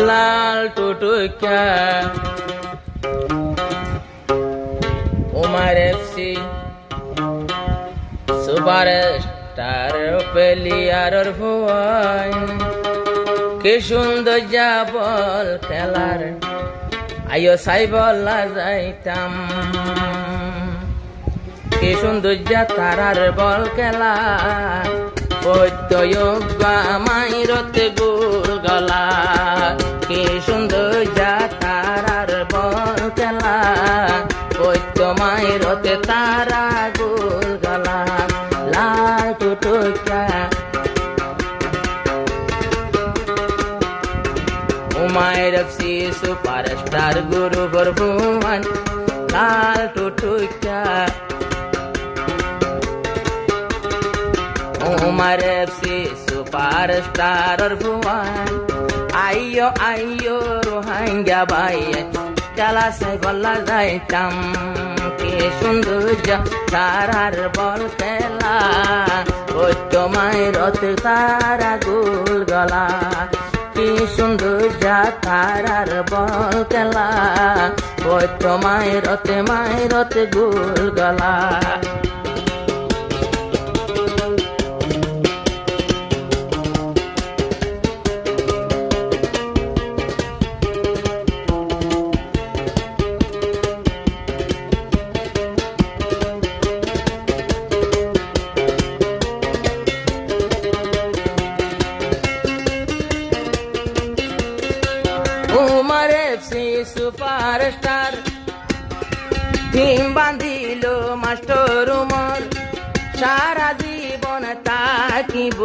লাল টুটুকা উমার FC superstar প্লেয়ারের ভুয়াই কি সুন্দর যা বল খেলার আইও সাই বলা যাইতাম কি সুন্দর যা তারার বল খেলা মাইরতে গুল গলা কি সুন্দর যা তারার বল খেলা মাইরতে তারা গুল গলা লাল টুটুকা উমার এফসি সুপারস্টার গুরু বরভুয়ান লাল টুটুকা উমার এফসি সুপারস্টার ভুয়ান আইয়ো আইয়ো রোহাঙ্গা ভাই খেলা সাই বলা যাইতাম কি সুন্দর তারার বল খেলা ওই তোমায় রতে তারা গুল গলা কি সুন্দর যা তারার বল খেলা ওই তোমায় রতে গুল গলা উমার এফসি সুপারস্টার টিম বাঁধিল মাস্টার উমর সারা জীবন তাকিব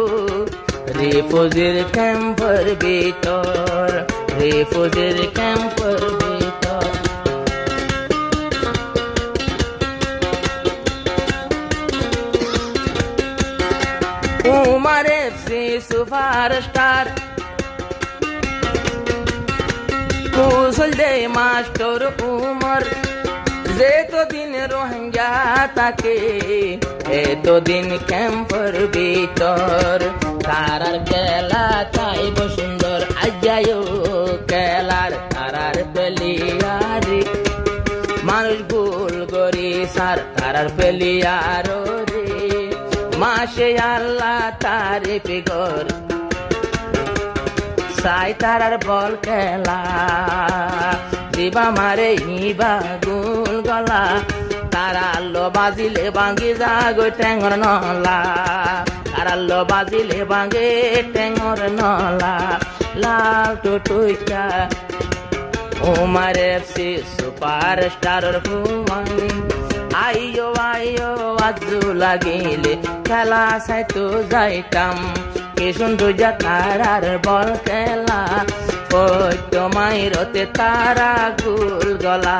রিফুজির ক্যাম্পের ভিতর রিফুজির ক্যাম্পের ভিতর উমার এফসি সুপারস্টার কুশল দে মাস্টার উমর যেতদিন রোহিঙ্গা তাকে এতদিন ক্যাম্পের ভিতর তারার খেলা চাইব সুন্দর আজায়ও খেলার তারার প্লেয়ারে মানুষ ভুল করি সার তারার প্লেয়ার রে মাসে আল্লাহ তারিফ কর সাই তারার বল খেলা দিবা মারে ইবা গুল গলা তারাল্লো বাজিলে বাঙ্গি যাগো টেঙর নলা তারাল্লো বাজিলে বাঙ্গে টেঙর নলা লাল টুটুকা উমার এফসি সুপারস্টারের ভুয়ান আইয়ো আইয়ো আজু লাগিলে খেলা সাইতো যাইতাম কি সুন্দর যা তারার বল খেলা ওই তোমায় রতে তারা গুল গলা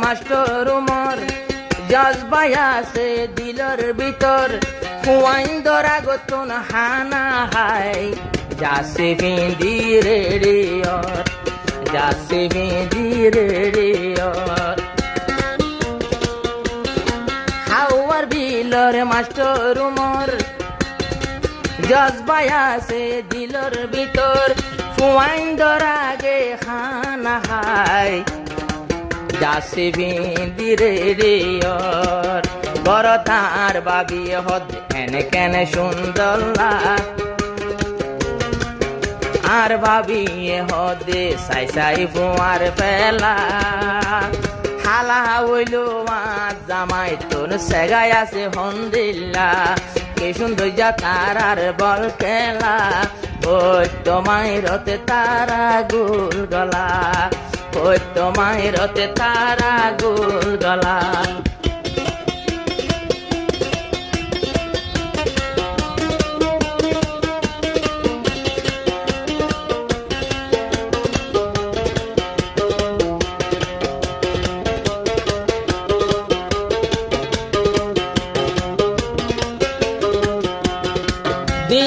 মাস্টার উমর জজবাই আছে দিলর ভিতর ফুয়াইন ধরা গতন হানা হাই যাসে বিন্দি রেডিয়র যাসে বিন্দি রেডিয়র হাওয়ার বিলর মাস্টার উমর জজবাই আছে দিলর ভিতর ফুয়াইন ধরা গে হানা হাই যাসে বিন্দি রেডিয়র বড় তার বাবি হদ এনে কেনে সুন্দর আর ভাবি হদে সাই সাই ফুয়ার পেলা হালা হইল জামাই তোর সেগাই আছে হন্দিল্লা কি সুন্দর যা তারার বল খেলা ওই তোমায় রতে তারা গুল গলা ওই তোমায় রতে তারা গুল গলা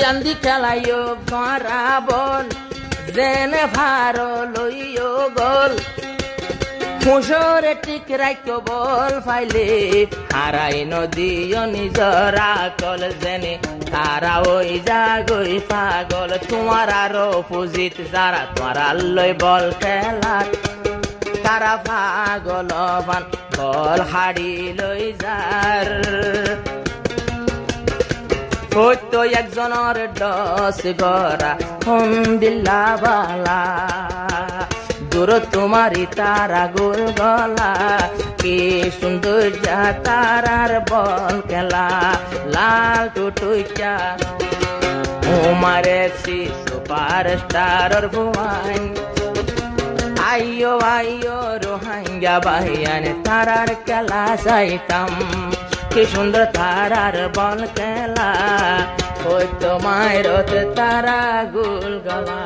চান্দি খেলাইও ধরা বল জেনে ভারো লইও গোল মুসরে ঠিক রাখো বল ফাইলে হারাই নদীও নিজরা কল জেনে তারা ওই জাগই পাগল তোমার আরো পুজিত যারা তোমার আল্লই বল খেলার তারা পাগল বান বল হাড়ি লই যার হইতো একজনের দশ গড়া হন্দিল্লা বালা দূর তোমারি তারা গোল গলা কি সুন্দর যা তারার বল খেলা লাল টুটুইটা উমারে সুপার স্টার ভুয়ান আইয়ো আইয়ো রোহাঙ্গা বাহিয়ান তারার খেলা চাইতাম কি সুন্দর তারার বল খেলা হইতো মায়ের তারা গোল গলা